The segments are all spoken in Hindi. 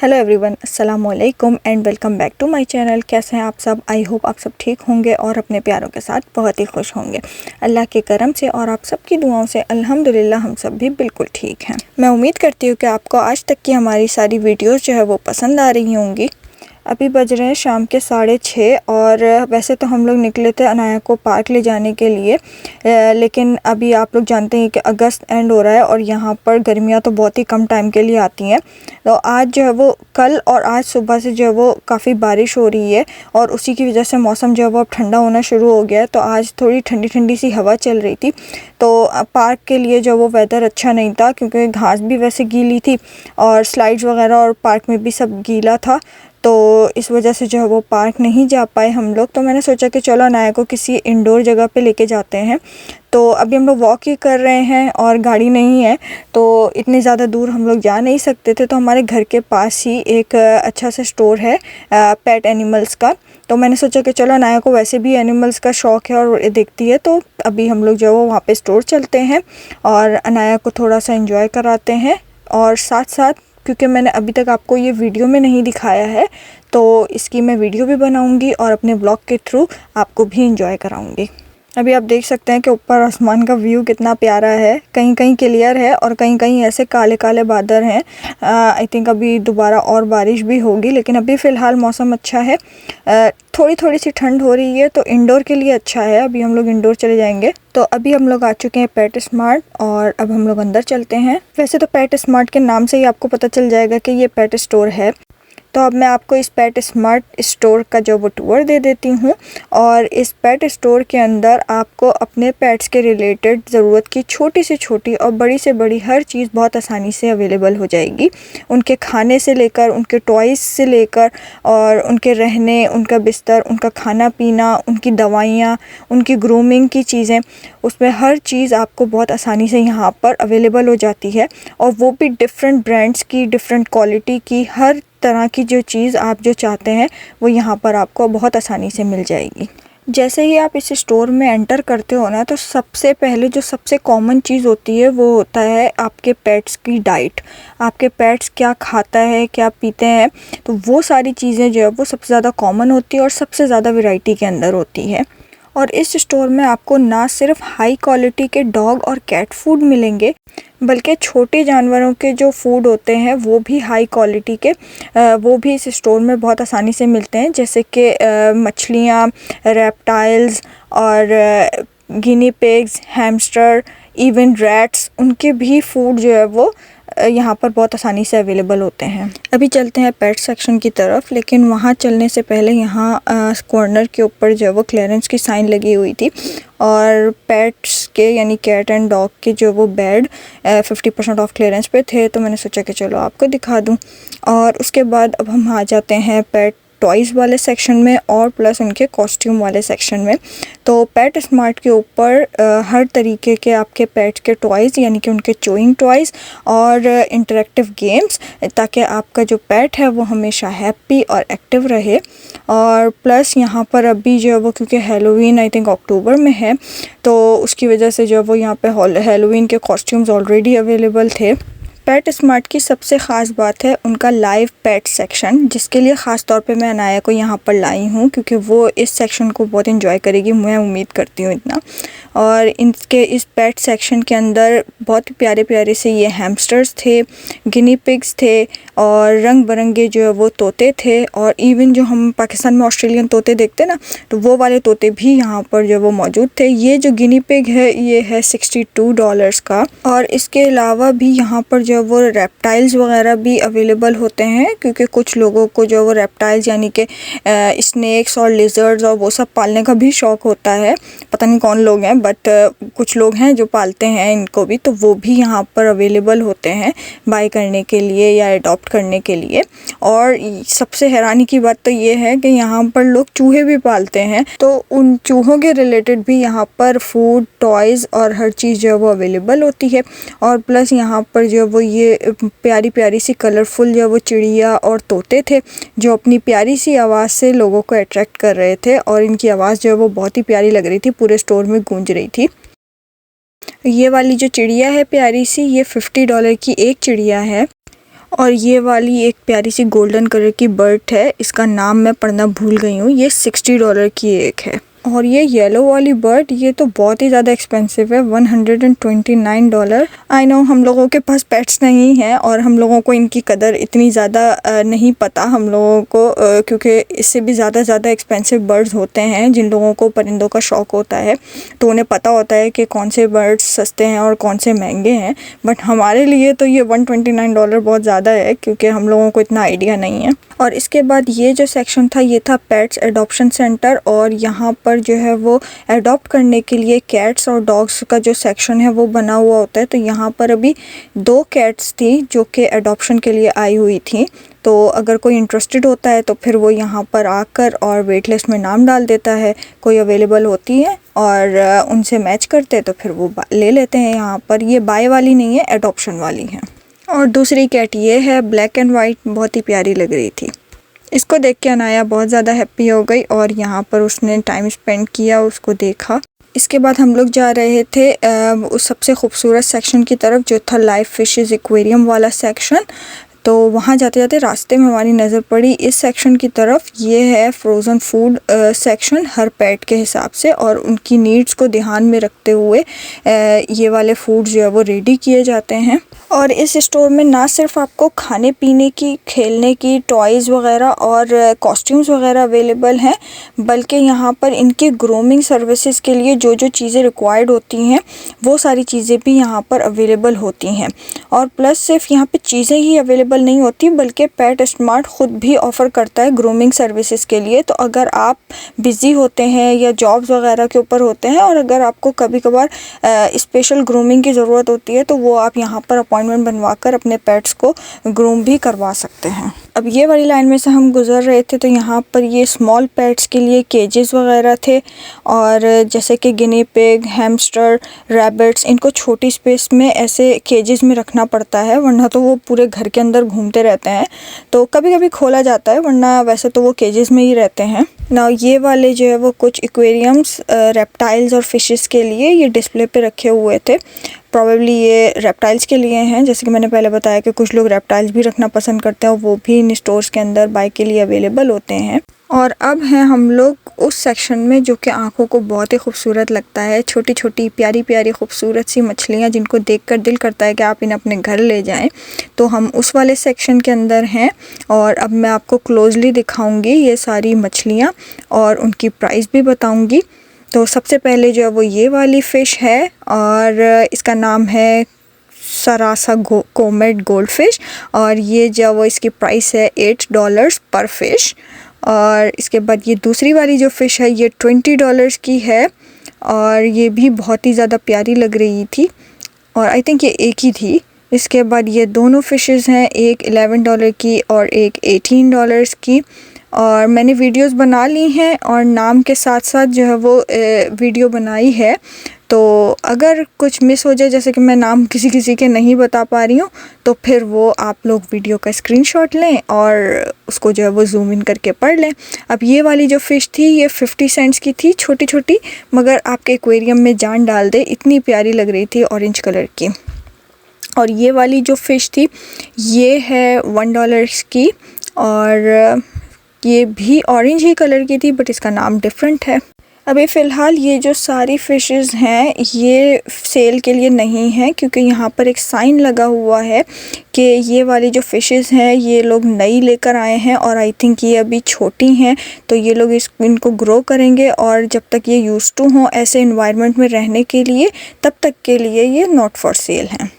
हेलो एवरीवन, अस्सलाम वालेकुम and welcome back to my channel. कैसे हैं आप सब? आई होप आप सब ठीक होंगे और अपने प्यारों के साथ बहुत ही खुश होंगे। अल्लाह के करम से और आप सबकी दुआओं से अल्हम्दुलिल्लाह हम सब भी बिल्कुल ठीक हैं। मैं उम्मीद करती हूँ कि आपको आज तक की हमारी सारी वीडियोस जो है वो पसंद आ रही होंगी। अभी बज रहे हैं शाम के 6:30 और वैसे तो हम लोग निकले थे अनाया को पार्क ले जाने के लिए, लेकिन अभी आप लोग जानते हैं कि अगस्त एंड हो रहा है और यहाँ पर गर्मियाँ तो बहुत ही कम टाइम के लिए आती हैं। तो आज जो है वो कल और आज सुबह से जो है वो काफ़ी बारिश हो रही है और उसी की वजह से मौसम जो है वो अब ठंडा होना शुरू हो गया है। तो आज थोड़ी ठंडी ठंडी सी हवा चल रही थी, तो पार्क के लिए जो वो वेदर अच्छा नहीं था क्योंकि घास भी वैसे गीली थी और स्लाइड्स वगैरह और पार्क में भी सब गीला था। तो इस वजह से जो है वो पार्क नहीं जा पाए हम लोग। तो मैंने सोचा कि चलो अनाया को किसी इंडोर जगह पे लेके जाते हैं। तो अभी हम लोग वॉक ही कर रहे हैं और गाड़ी नहीं है तो इतनी ज़्यादा दूर हम लोग जा नहीं सकते थे। तो हमारे घर के पास ही एक अच्छा सा स्टोर है पेट एनिमल्स का। तो मैंने सोचा कि चलो अनाया को वैसे भी एनिमल्स का शौक़ है और देखती है, तो अभी हम लोग जो है वो वहाँ पे स्टोर चलते हैं और अनाया को थोड़ा सा एंजॉय कराते हैं। और साथ साथ क्योंकि मैंने अभी तक आपको ये वीडियो में नहीं दिखाया है तो इसकी मैं वीडियो भी बनाऊंगी और अपने ब्लॉग के थ्रू आपको भी एंजॉय कराऊंगी। अभी आप देख सकते हैं कि ऊपर आसमान का व्यू कितना प्यारा है। कहीं कहीं क्लियर है और कहीं कहीं ऐसे काले काले बादल हैं। आई थिंक अभी दोबारा और बारिश भी होगी, लेकिन अभी फ़िलहाल मौसम अच्छा है। थोड़ी थोड़ी सी ठंड हो रही है तो इंडोर के लिए अच्छा है। अभी हम लोग इंडोर चले जाएंगे। तो अभी हम लोग आ चुके हैं पेट स्मार्ट और अब हम लोग अंदर चलते हैं। वैसे तो पेट स्मार्ट के नाम से ही आपको पता चल जाएगा कि ये पेट स्टोर है। तो अब मैं आपको इस पेट स्मार्ट स्टोर का जो वो टूर दे देती हूँ। और इस पेट स्टोर के अंदर आपको अपने पेट्स के रिलेटेड ज़रूरत की छोटी से छोटी और बड़ी से बड़ी हर चीज़ बहुत आसानी से अवेलेबल हो जाएगी। उनके खाने से लेकर, उनके टॉयज़ से लेकर और उनके रहने, उनका बिस्तर, उनका खाना पीना, उनकी दवाइयाँ, उनकी ग्रूमिंग की चीज़ें, उसमें हर चीज़ आपको बहुत आसानी से यहाँ पर अवेलेबल हो जाती है। और वो भी डिफरेंट ब्रांड्स की, डिफरेंट क्वालिटी की, हर तरह की जो चीज़ आप जो चाहते हैं वो यहाँ पर आपको बहुत आसानी से मिल जाएगी। जैसे ही आप इस स्टोर में एंटर करते हो ना, तो सबसे पहले जो सबसे कॉमन चीज़ होती है वो होता है आपके पेट्स की डाइट। आपके पेट्स क्या खाता है, क्या पीते हैं, तो वो सारी चीज़ें जो है वो सबसे ज़्यादा कॉमन होती है और सबसे ज़्यादा वैरायटी के अंदर होती है। और इस स्टोर में आपको ना सिर्फ हाई क्वालिटी के डॉग और कैट फूड मिलेंगे, बल्कि छोटे जानवरों के जो फूड होते हैं वो भी हाई क्वालिटी के वो भी इस स्टोर में बहुत आसानी से मिलते हैं। जैसे कि मछलियाँ, रेप्टाइल्स और गिनी पिग्स, हैमस्टर, इवन रैट्स, उनके भी फूड जो है वो यहाँ पर बहुत आसानी से अवेलेबल होते हैं। अभी चलते हैं पेट सेक्शन की तरफ, लेकिन वहाँ चलने से पहले यहाँ कॉर्नर के ऊपर जो है वो क्लियरेंस की साइन लगी हुई थी और पेट्स के यानी कैट एंड डॉग के जो वो बेड 50% ऑफ क्लियरेंस पे थे। तो मैंने सोचा कि चलो आपको दिखा दूँ। और उसके बाद अब हम आ जाते हैं पेट टॉयज़ वाले सेक्शन में और प्लस उनके कॉस्ट्यूम वाले सेक्शन में। तो पेट स्मार्ट के ऊपर हर तरीके के आपके पेट के टॉयज़ यानी कि उनके चोइंग टॉयज़ और इंटरेक्टिव गेम्स, ताकि आपका जो पेट है वो हमेशा हैप्पी और एक्टिव रहे। और प्लस यहाँ पर अभी जो है वो क्योंकि हैलोवीन आई थिंक अक्टूबर में है, तो उसकी वजह से जो है वो यहाँ पे हैलोवीन के कॉस्ट्यूम्स ऑलरेडी अवेलेबल थे। पेट स्मार्ट की सबसे ख़ास बात है उनका लाइव पेट सेक्शन, जिसके लिए ख़ास तौर पे मैं अनाया को यहाँ पर लाई हूँ क्योंकि वो इस सेक्शन को बहुत एंजॉय करेगी, मैं उम्मीद करती हूँ इतना। और इनके इस पेट सेक्शन के अंदर बहुत प्यारे प्यारे से ये हैमस्टर्स थे, गिनी पिग्स थे और रंग बिरंगे जो है वो तोते थे। और इवन जो हम पाकिस्तान में ऑस्ट्रेलियन तोते देखते ना, तो वो वाले तोते भी यहाँ पर जो वो मौजूद थे। ये जो गिनी पिग है ये है $62 का। और इसके अलावा भी यहाँ पर जो वो रेप्टाइल्स वगैरह भी अवेलेबल होते हैं, क्योंकि कुछ लोगों को जो वो रेप्टाइल्स यानी कि स्नेक्स और लिजर्ड्स और वो सब पालने का भी शौक़ होता है। पता नहीं कौन लोग हैं, बट कुछ लोग हैं जो पालते हैं इनको भी, तो वो भी यहाँ पर अवेलेबल होते हैं बाय करने के लिए या अडॉप्ट करने के लिए। और सबसे हैरानी की बात तो ये है कि यहाँ पर लोग चूहे भी पालते हैं, तो उन चूहों के रिलेटेड भी यहाँ पर फूड, टॉयज़ और हर चीज़ जो है वो अवेलेबल होती है। और प्लस यहाँ पर जो वो ये प्यारी प्यारी सी कलरफुल जो वो चिड़िया और तोते थे जो अपनी प्यारी सी आवाज़ से लोगों को अट्रैक्ट कर रहे थे और इनकी आवाज़ जो है वो बहुत ही प्यारी लग रही थी, पूरे स्टोर में गूंज रही थी। ये वाली जो चिड़िया है प्यारी सी, ये $50 की एक चिड़िया है। और ये वाली एक प्यारी सी गोल्डन कलर की बर्ड है, इसका नाम मैं पढ़ना भूल गई हूँ। ये $60 की एक है। और ये येलो वाली बर्ड, ये तो बहुत ही ज़्यादा एक्सपेंसिव है, $129। आई नो हम लोगों के पास पेट्स नहीं हैं और हम लोगों को इनकी कदर इतनी ज़्यादा नहीं पता हम लोगों को, क्योंकि इससे भी ज़्यादा एक्सपेंसिव बर्ड्स होते हैं। जिन लोगों को परिंदों का शौक़ होता है तो उन्हें पता होता है कि कौन से बर्ड्स सस्ते हैं और कौन से महंगे हैं। बट हमारे लिए तो ये $129 बहुत ज़्यादा है, क्योंकि हम लोगों को इतना आइडिया नहीं है। और इसके बाद ये जो सेक्शन था ये था पेट्स एडॉप्शन सेंटर, और यहाँ पर जो है वो अडॉप्ट करने के लिए कैट्स और डॉग्स का जो सेक्शन है वो बना हुआ होता है। तो यहाँ पर अभी 2 कैट्स थी जो कि अडॉप्शन के लिए आई हुई थी। तो अगर कोई इंटरेस्टेड होता है तो फिर वो यहाँ पर आकर और वेट लिस्ट में नाम डाल देता है, कोई अवेलेबल होती है और उनसे मैच करते हैं तो फिर वो ले लेते हैं। यहाँ पर ये बाय वाली नहीं है, अडॉप्शन वाली है। और दूसरी कैट ये है, ब्लैक एंड वाइट, बहुत ही प्यारी लग रही थी। इसको देख के अनाया बहुत ज़्यादा हैप्पी हो गई और यहाँ पर उसने टाइम स्पेंड किया, उसको देखा। इसके बाद हम लोग जा रहे थे उस सबसे खूबसूरत सेक्शन की तरफ जो था लाइव फिशेस एक्वेरियम वाला सेक्शन। तो वहाँ जाते जाते रास्ते में हमारी नज़र पड़ी इस सेक्शन की तरफ। ये है फ्रोज़न फूड सेक्शन हर पेट के हिसाब से, और उनकी नीड्स को ध्यान में रखते हुए ये वाले फूड जो है वो रेडी किए जाते हैं। और इस स्टोर में ना सिर्फ आपको खाने पीने की, खेलने की, टॉयज़ वगैरह और कॉस्ट्यूम्स वगैरह अवेलेबल हैं, बल्कि यहाँ पर इनके ग्रूमिंग सर्विसेज के लिए जो जो चीज़ें रिक्वायर्ड होती हैं वो सारी चीज़ें भी यहाँ पर अवेलेबल होती हैं। और प्लस सिर्फ यहाँ पे चीज़ें ही अवेलेबल नहीं होती, बल्कि पेट स्मार्ट ख़ुद भी ऑफ़र करता है ग्रूमिंग सर्विसेज के लिए। तो अगर आप बिज़ी होते हैं या जॉब्स वगैरह के ऊपर होते हैं और अगर आपको कभी कभार स्पेशल ग्रूमिंग की ज़रूरत होती है तो वो आप यहाँ पर अपॉइंटमेंट बनवाकर अपने पेट्स को ग्रूम भी करवा सकते हैं। अब ये वाली लाइन में से हम गुज़र रहे थे तो यहाँ पर ये स्मॉल पेट्स के लिए केजेस वगैरह थे, और जैसे कि गिनी पिग, हैमस्टर, रैबिट्स, इनको छोटी स्पेस में ऐसे केजेस में रखना पड़ता है, वरना तो वो पूरे घर के अंदर घूमते रहते हैं। तो कभी कभी खोला जाता है, वरना वैसे तो वो केजेस में ही रहते हैं ना। ये वाले जो है वो कुछ एक्वेरियम्स रेप्टाइल्स और फिशेस के लिए ये डिस्प्ले पे रखे हुए थे। प्रॉबेबली ये रेप्टाइल्स के लिए हैं, जैसे कि मैंने पहले बताया कि कुछ लोग रेप्टाइल्स भी रखना पसंद करते हैं और वो भी इन स्टोर्स के अंदर बाय के लिए अवेलेबल होते हैं। और अब हैं हम लोग उस सेक्शन में जो कि आंखों को बहुत ही खूबसूरत लगता है। छोटी छोटी प्यारी प्यारी खूबसूरत सी मछलियाँ जिनको देखकर दिल करता है कि आप इन्हें अपने घर ले जाएं। तो हम उस वाले सेक्शन के अंदर हैं और अब मैं आपको क्लोजली दिखाऊंगी ये सारी मछलियाँ और उनकी प्राइस भी बताऊंगी। तो सबसे पहले जो है वो ये वाली फ़िश है और इसका नाम है सरासा कोमेट गोल्ड फिश, और ये जो वो इसकी प्राइस है $8 पर फिश। और इसके बाद ये दूसरी वाली जो फ़िश है ये $20 की है और ये भी बहुत ही ज़्यादा प्यारी लग रही थी, और आई थिंक ये एक ही थी। इसके बाद ये दोनों फ़िशेस हैं, एक $11 की और एक $18 की। और मैंने वीडियोस बना ली हैं और नाम के साथ साथ जो है वो वीडियो बनाई है। तो अगर कुछ मिस हो जाए, जैसे कि मैं नाम किसी किसी के नहीं बता पा रही हूँ, तो फिर वो आप लोग वीडियो का स्क्रीनशॉट लें और उसको जो है वो जूम इन करके पढ़ लें। अब ये वाली जो फ़िश थी ये 50 सेंट्स की थी, छोटी छोटी, मगर आपके एक्वेरियम में जान डाल दे, इतनी प्यारी लग रही थी, ऑरेंज कलर की। और ये वाली जो फ़िश थी ये है $1 की और ये भी ऑरेंज ही कलर की थी, बट इसका नाम डिफरेंट है। अभी फ़िलहाल ये जो सारी फ़िशेस हैं ये सेल के लिए नहीं है, क्योंकि यहाँ पर एक साइन लगा हुआ है कि ये वाली जो फ़िशेस हैं ये लोग नई लेकर आए हैं और आई थिंक ये अभी छोटी हैं, तो ये लोग इनको ग्रो करेंगे और जब तक ये यूज़ टू हों ऐसे इन्वायरमेंट में रहने के लिए, तब तक के लिए ये नॉट फॉर सेल हैं।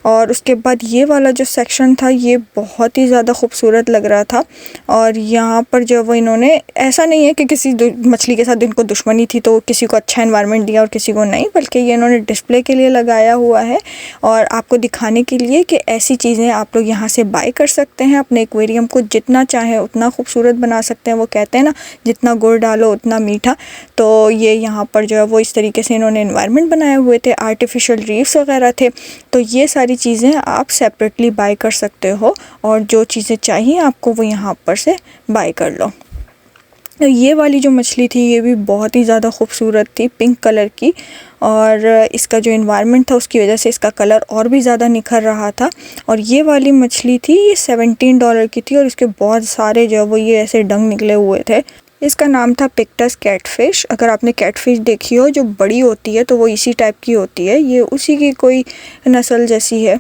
और उसके बाद ये वाला जो सेक्शन था ये बहुत ही ज़्यादा खूबसूरत लग रहा था, और यहाँ पर जो वो इन्होंने, ऐसा नहीं है कि किसी मछली के साथ इनको दुश्मनी थी तो किसी को अच्छा एनवायरनमेंट दिया और किसी को नहीं, बल्कि ये इन्होंने डिस्प्ले के लिए लगाया हुआ है और आपको दिखाने के लिए कि ऐसी चीज़ें आप लोग यहाँ से बाय कर सकते हैं। अपने एक्वेरियम को जितना चाहे उतना खूबसूरत बना सकते हैं। वो कहते हैं ना, जितना गुड़ डालो उतना मीठा। तो ये यहाँ पर जो है वो इस तरीके से इन्होंने एनवायरनमेंट बनाए हुए थे, आर्टिफिशियल रीफ्स वगैरह थे। तो ये सारी चीज़ें आप सेपरेटली बाय कर सकते हो और जो चीज़ें चाहिए आपको वो यहाँ पर से बाय कर लो। तो ये वाली जो मछली थी ये भी बहुत ही ज़्यादा खूबसूरत थी, पिंक कलर की, और इसका जो एनवायरनमेंट था उसकी वजह से इसका कलर और भी ज़्यादा निखर रहा था। और ये वाली मछली थी, ये $17 की थी और इसके बहुत सारे जो वो ये ऐसे डंक निकले हुए थे। इसका नाम था पिक्टस कैटफ़िश। अगर आपने कैटफ़िश देखी हो जो बड़ी होती है तो वो इसी टाइप की होती है, ये उसी की कोई नस्ल जैसी है।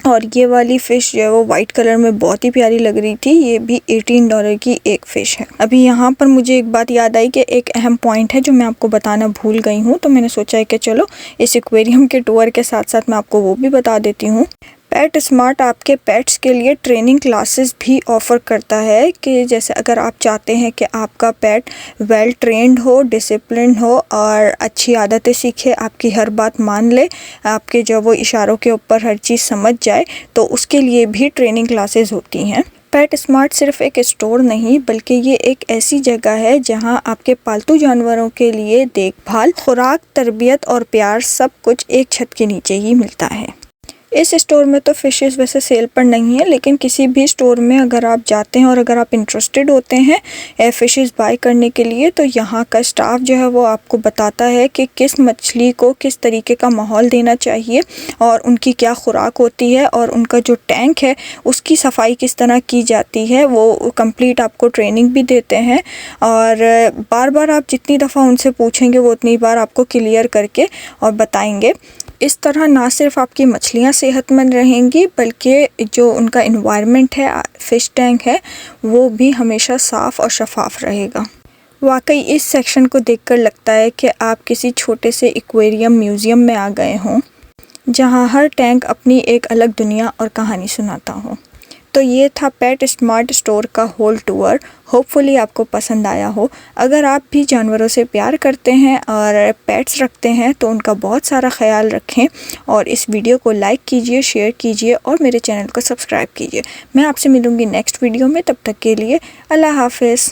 और ये वाली फ़िश जो है वो वाइट कलर में बहुत ही प्यारी लग रही थी, ये भी $18 की एक फ़िश है। अभी यहाँ पर मुझे एक बात याद आई कि एक अहम पॉइंट है जो मैं आपको बताना भूल गई हूँ, तो मैंने सोचा है कि चलो इस एक्वेरियम के टूर के साथ साथ मैं आपको वो भी बता देती हूँ। पेट स्मार्ट आपके पेट्स के लिए ट्रेनिंग क्लासेस भी ऑफ़र करता है कि जैसे अगर आप चाहते हैं कि आपका पेट वेल ट्रेंड हो, डिसिप्लिन हो और अच्छी आदतें सीखे, आपकी हर बात मान ले, आपके जो वो इशारों के ऊपर हर चीज़ समझ जाए, तो उसके लिए भी ट्रेनिंग क्लासेस होती हैं। पेट स्मार्ट सिर्फ एक स्टोर नहीं बल्कि ये एक ऐसी जगह है जहां आपके पालतू जानवरों के लिए देखभाल, खुराक, तरबियत और प्यार सब कुछ एक छत के नीचे ही मिलता है। इस स्टोर में तो फ़िशेस वैसे सेल पर नहीं है, लेकिन किसी भी स्टोर में अगर आप जाते हैं और अगर आप इंटरेस्टेड होते हैं फ़िशेस बाय करने के लिए, तो यहाँ का स्टाफ जो है वो आपको बताता है कि किस मछली को किस तरीके का माहौल देना चाहिए और उनकी क्या खुराक होती है और उनका जो टैंक है उसकी सफाई किस तरह की जाती है। वो कंप्लीट आपको ट्रेनिंग भी देते हैं और बार बार आप जितनी दफ़ा उनसे पूछेंगे वो उतनी बार आपको क्लियर करके और बताएंगे। इस तरह ना सिर्फ आपकी मछलियाँ सेहतमंद रहेंगी बल्कि जो उनका एनवायरनमेंट है, फ़िश टैंक है, वो भी हमेशा साफ़ और शफाफ रहेगा। वाकई इस सेक्शन को देखकर लगता है कि आप किसी छोटे से एक्वेरियम म्यूज़ियम में आ गए हों, जहां हर टैंक अपनी एक अलग दुनिया और कहानी सुनाता हो। तो ये था पेट स्मार्ट स्टोर का होल टूर। होपफुली आपको पसंद आया हो। अगर आप भी जानवरों से प्यार करते हैं और पेट्स रखते हैं तो उनका बहुत सारा ख्याल रखें और इस वीडियो को लाइक कीजिए, शेयर कीजिए और मेरे चैनल को सब्सक्राइब कीजिए। मैं आपसे मिलूँगी नेक्स्ट वीडियो में, तब तक के लिए अल्लाह हाफ़िज़।